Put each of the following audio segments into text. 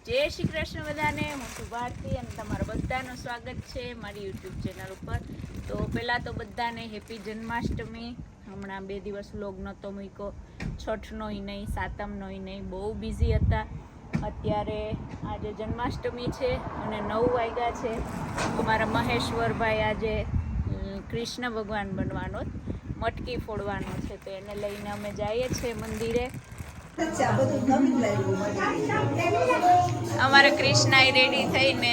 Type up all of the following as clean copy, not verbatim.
જય શ્રી કૃષ્ણ બધાને. હું છું ભારતી અને તમારા બધાનું સ્વાગત છે મારી યુટ્યુબ ચેનલ ઉપર. તો પહેલાં તો બધાને હેપી જન્માષ્ટમી. હમણાં 2 દિવસ વ્લોગ નહોતો મૂક્યો, છઠનોય નહીં, સાતમનોય નહીં, બહુ બિઝી હતા. અત્યારે આજે જન્માષ્ટમી છે અને 9 વાગ્યા છે. અમારા મહેશ્વરભાઈ આજે કૃષ્ણ ભગવાન બનવાનો, મટકી ફોડવાનો છે, તો એને લઈને અમે જઈએ છીએ મંદિરે. અમારે કૃષ્ણા રેડી થઈને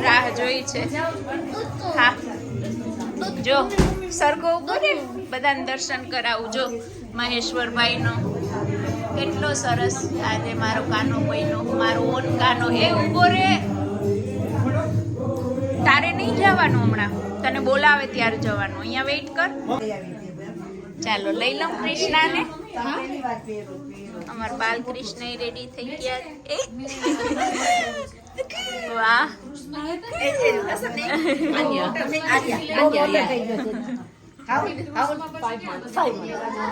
રાહ જોઈ છે. હા જો સરખો ઉભો રે, બધાને દર્શન કરાવું. જો મહેશ્વરભાઈ નો કેટલો સરસ આજે મારો કાનો બન્યો, મારો ઓન કાનો. એ ઉભો રે, તારે નહીં જવાનું હમણાં, તને બોલાવે ત્યારે જવાનું. અહીંયા વેઇટ કર. ચાલો લઈ લઉં કૃષ્ણાને. અમાર બાલકૃષ્ણ રેડી થઈ ગયા. વાહ,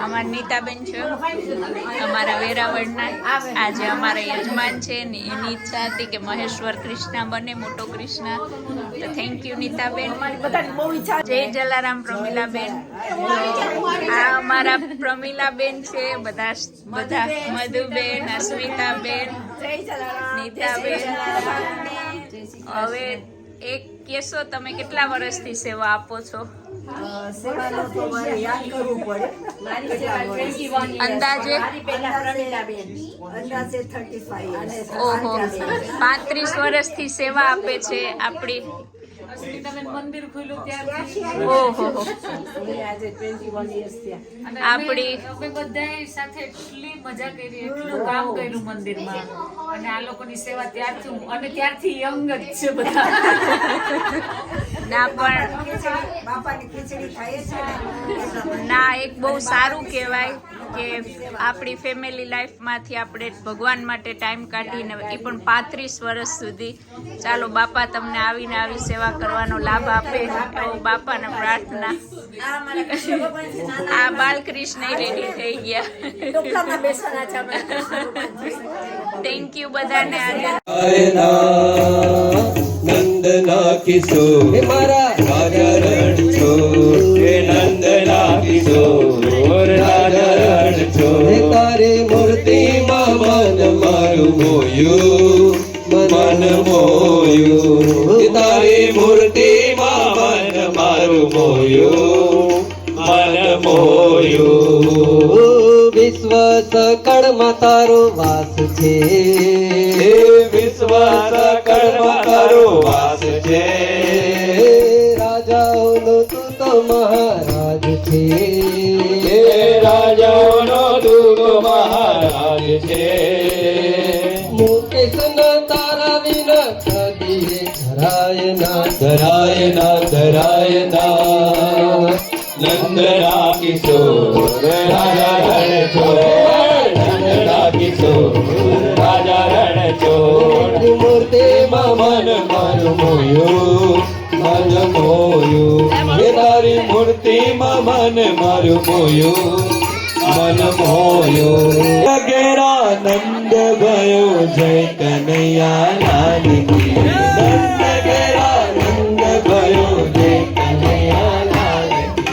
અમાર નીતાબેન છે, અમારા વેરાવળના. આજે અમારા યજમાન છે ને એની ઈચ્છા હતી કે મહેશ્વર કૃષ્ણ બને, મોટો કૃષ્ણ. તો થેન્ક યુ નીતાબેન. જય જલારામ પ્રમીલાબેન. આ અમારા પ્રમીલાબેન છે, બધા મધુબેન, અસ્મિતાબેન, નીતાબેન. હવે એક કેસો, તમે કેટલા વર્ષથી સેવા આપો છો? અંદાજે ઓહો, 35 વર્ષથી સેવા આપે છે આપણી. મંદિર ખુલ્લું ત્યાં ઓહો, આપણી બધા સાથે એટલી મજા કરી, એટલું કામ કર્યું મંદિરમાં, અને આ લોકોની સેવા ત્યારથી, અને ત્યારથી યંગ જ છે બધા. ના પણ ના, એક બહુ સારું કહેવાય કે આપણી ફેમિલી લાઈફમાંથી આપણે ભગવાન માટે ટાઈમ કાઢીને, એ પણ 35 વર્ષ સુધી. ચાલો બાપા તમને આવીને આવી સેવા કરવાનો લાભ આપે, એવો બાપાને પ્રાર્થના. આ બાલકૃષ્ણ રેડી થઈ ગયા. થેન્ક યુ બધાને. આજે નંદના કિશોર મારા રાજા રણ છોડ, હે નંદના કિશોર રાજા રણ છોડ. તારી મૂર્તિમાં મન મારું મોયું, મન મોયું. તારી મૂર્તિમાં મન મારું મોયું, મન મોયું. વિશ્વ સકળમાં તારો વાસ છે, વિશ્વ સકળમાં તારો વાસ છે. રાજાઓનો તું તો મહારાજ છે, રાજાઓનો તું તો મહારાજ છે. મુકેશ ન તારા વિના કદી ધરાય ના, ધરાય ના, ધરાય ના. નંદના કિશોર રાજા રણ છોડ, નંદના કિશોર રાજા રણ છોડ. મૂર્તિમાં મન મારું મોયું, મન મોયું. તારી મૂર્તિમાં મન મારું મોયું, મન મોયું. ઘેરા નંદ ગયો જય કનૈયા લાલ કી. નંદ ઘેરા નંદ ગયો જય કનૈયા લાલ કી.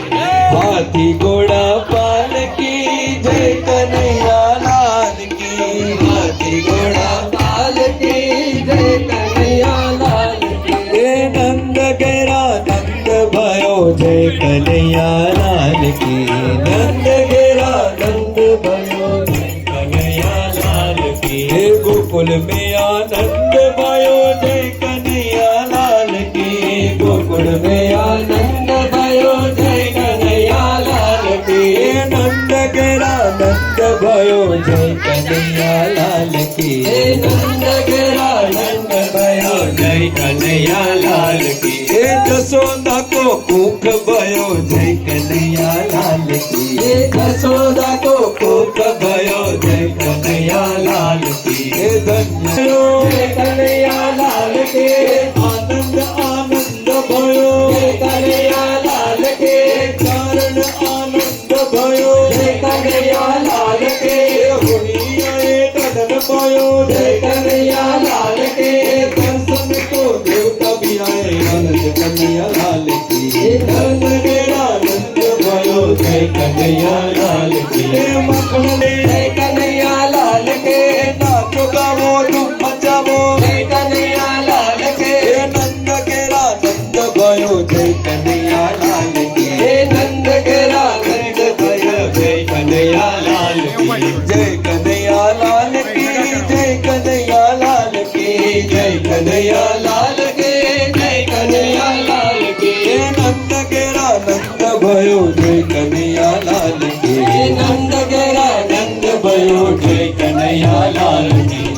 હાથી ઘોડા પાલકી જય કનૈયા લાલ કી. હાથી ઘોડા પાલકી જય કનૈયા લાલ કી. હે નંદ ઘેરા નંદ ભયો જય કનૈયા લાલ કી. નંદ ઘેરા નંદ ભયો જય કનૈયા લાલ કી. હે ગોકુલ में आनंद भयो जय कन्हैया लाल की. गोकुल में आनंद भयो जय कन्हैया लाल की. नंद घेरा नंद भयो जय कन्हैया लाल की. नंद घेरा नंद भयो जय कन्हैया लाल की. जसोदा को कुख भयो जय कन्हैया लाल की. जसोदा को कुख भयो जय कन्हैया लाल की. धन्य जय कन्हैया लाल के. आनंद आनंद भयो जय कन्हैया लाल के. कारण आनंद भयो जय कन्हैया लाल के. हुनिया तन भयो जय कन्हैया लाल ધૂમ મચાવો જય કનૈયા લાલ કે નંદ કેરા નંદ भयो જય કનૈયા લાલ કે નંદ કેરા નંદ भयो જય કનૈયા લાલ કે જય કનૈયા લાલ કે જય કનૈયા લાલ કે જય કનૈયા લાલ કે જય કનૈયા લાલ કે નંદ કેરા નંદ भयो જય કનૈયા લાલ કે નંદ કેરા નંદ भयो જય કનૈયા લાલ કે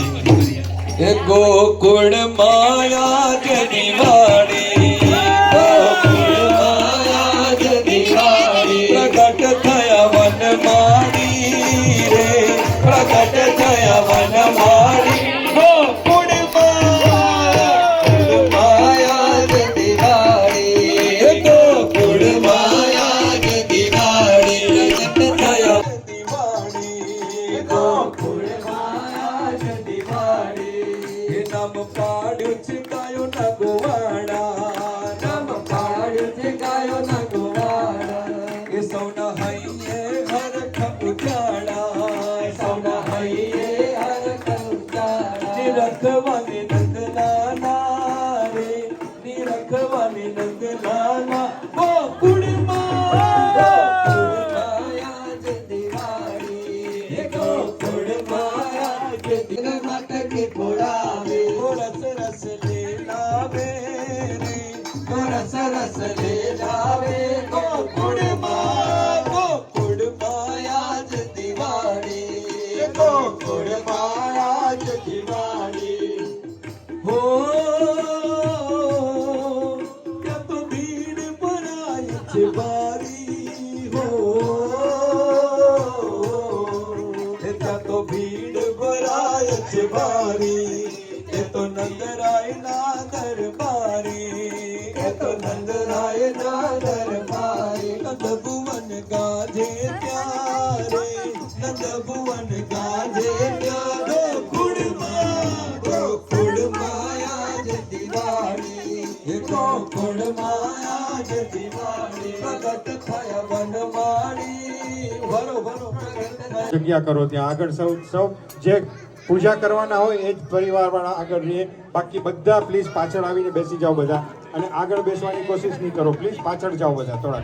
ગોકુળ માયા જની વાણી ગોકુળ માયા જની વાણી પ્રગટ થયા વન મારી રે પ્રગટ થયા વન મારી ગોકુળ માયા જની વાણી ગોકુળ માયા જની વાણી પ્રગટ થયા દિવાળી ગોકુળ માયા જની વાણી નામ પાડ્યું છે ગાયો ના ગોવાડા નામ પાડ્યું છે ગાયો ના ગોવાડા એ સૌના હૈયે હરખ ઉજાડા સૌના હૈયે હરખ ઉજાડા નિરખવાની નંદલાલા રે નિરખવાની નંદલાલા ગોકુળ માયા જ દિવાળી ગોકુળ માયા જ દિવાળી બોલાવે રસ રસ લે લાવે રે રસ રસ લે લાવે ગોકુળ માયા જ દિવાળી ગોકુળ માયા જ દિવાળી હો ત્યાં તો ભીડ ભરાય છે બારી હો ત્યાં તો ભીડ ભરાય છે બારી એ તો નંદરાય ના દરબારી એ તો નંદરાય ના દરબારી નંદ ભુવન ગાજે ત્યારે નંદ ભુવન ગાજે ત્યારે ગોકુળ માયા જ દિવાળી એ ગોકુળ માયા જ દિવાળી પ્રગટ થયા વનમાળી ભરો ભરો પ્રગટ થયા જગ્યા કરો ત્યાં આગળ સૌ જે પૂજા કરવાના હોય એ જ પરિવારવાળા આગળ રહીએ બાકી બધા પ્લીઝ પાછળ આવીને બેસી જાઓ બધા અને આગળ બેસવાની કોશિશ નહીં કરો પ્લીઝ પાછળ જાઓ બધા થોડા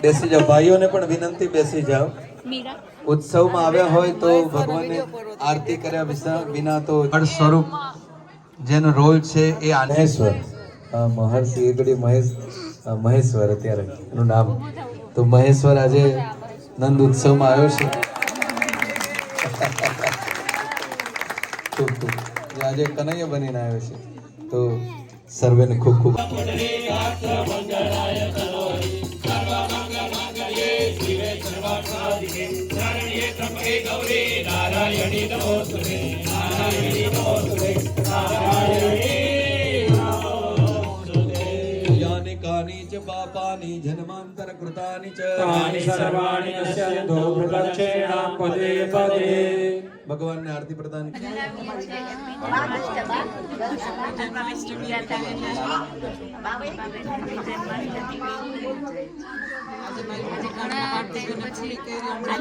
બેસી જાઓ ભાઈઓને પણ વિનંતી બેસી જાઓ મીરા ઉત્સવમાં આવ્યા હોય તો ભગવાનને આરતી કર્યા વિના તો સ્વરૂપ જેનો રોલ છે એ મહેશ્વર મહર્ષિ એકડી મહેશ્વર અત્યારે એનું નામ તો મહેશ્વર આજે નંદ ઉત્સવમાં આવ્યો છે ખૂબ ખૂબ જે આજે કનૈયા બનીને આવ્યો છે તો સર્વેને ખૂબ ખૂબ यानि कानि च पापानि जन्मांतर कृतानि च तानि सर्वाणि नश्यन्तो प्रदक्षिणां पदे पदे भगवान ने आरती प्रदान की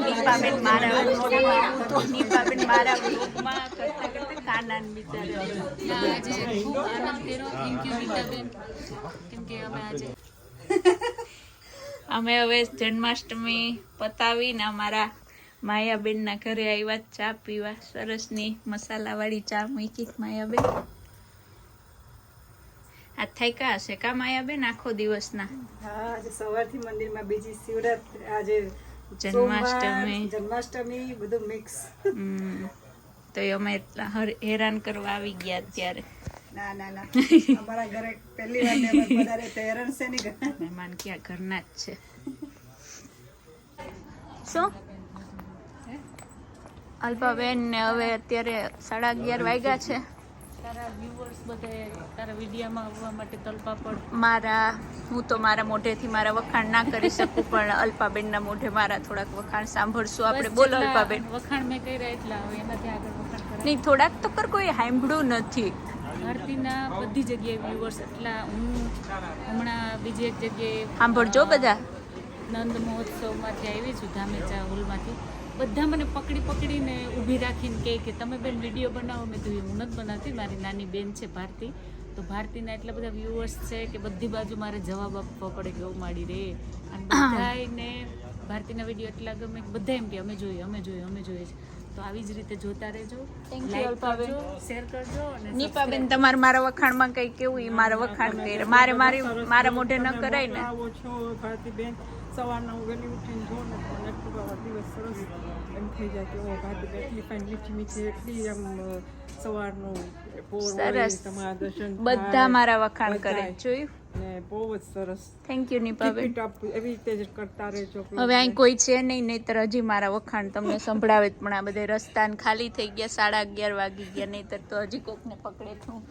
નીપાબેન મારા નીપાબેન મારા ગ્રુપમાં કરતા કરતા કાનાન બિચારા આજે ખૂબ આનંદ કર્યો થેન્ક યુ નીતાબેન કેમ કે અમે આજે અમે હવે જન્માષ્ટમી પતાવીને અમારા માયાબેનના ઘરે આવ્યા ચા પીવા સરસની મસાલાવાળી ચા મૂકી માયાબેન આ થાક્યા હશે કા માયાબેન આખો દિવસના હા આજે સવારથી મંદિરમાં બીજી શિવરાત્રી આજે જન્માષ્ટમી જન્માષ્ટમી બધું મિક્સ તો અમે એટલા હેરાન કરવા આવી ગયા અત્યારે ના ના ના અમારા ઘરે પહેલી વાર મહેમાન વધારે તૈયાર છે ને મહેમાન ક્યાં ઘરના જ છે શું અલ્પાબેન ને હવે અત્યારે 11:30 વાગ્યા છે તારા વ્યુઅર્સ બધે તારા વિડીયોમાં આવવા માટે તલપાપડ હું તો મારા મોઢેથી મારા વખાણ ના કરી શકું પણ અલ્પાબેનના મોઢે મારા થોડાક વખાણ સાંભળશું આપણે બોલો અલ્પાબેન વખાણ મેં કર્યા એટલા હવે એનાથી આગળ વખાણ કરાય નહીં થોડાક તો કર કોઈ સાંભળ્યું નથી આરતીના બધી જગ્યાએ વ્યુઅર્સ એટલા હું હમણાં બીજી એક જગ્યાએ સાંભળજો બધા નંદ મહોત્સવમાંથી આવી છું ધામેચા હોલમાંથી બધા મને પકડીને ઊભી રાખીને કે તમે બેન વિડીયો બનાવો. મેં કીધું હું નથી બનાવતી, મારી નાની બેન છે ભારતી. તો ભારતીના એટલા બધા વ્યુઅર્સ છે કે બધી બાજુ મારે જવાબ આપવો પડે કે માડી રે. અને બધાને ભારતીના વિડીયો એટલા ગમે કે બધા એમ કે અમે જોઈએ. તો આવી જ રીતે જોતા રહેજો. Thank you, like Alpaben. કરજો, શેર કરજો અને નીપાબેન તમારે મારા વખાણમાં કઈ કેવું ઈ મારા વખાણ કરે મારા મોઢે ન કરાય ને. આવો છો ભારતીબેન, સવારના હું વહેલી ઉઠીને જોઉં ને તો મને એટલો બધો દિવસ સરસ એમ થઈ જાય કે ઓ ભારતીબેન એટલી ફાઇન મીઠી એટલી આમ સવારનું પોર હોય, સરસ. તમારા દર્શન બધા થાય, મારા વખાણ કરે બધાય. જોયું. ને બહુ જ સરસ. Thank you Nipaben. Keep it up. એવી રીતે જ કરતા રહેજો. હવે અહીં કોઈ છે નહીં, નહીતર હજી મારા વખાણ તમને સંભળાવે જ. પણ આ બધે રસ્તાને ખાલી થઈ ગયા, 11:30 વાગી ગયા, નહીતર તો હજી કોકને પકડે હું.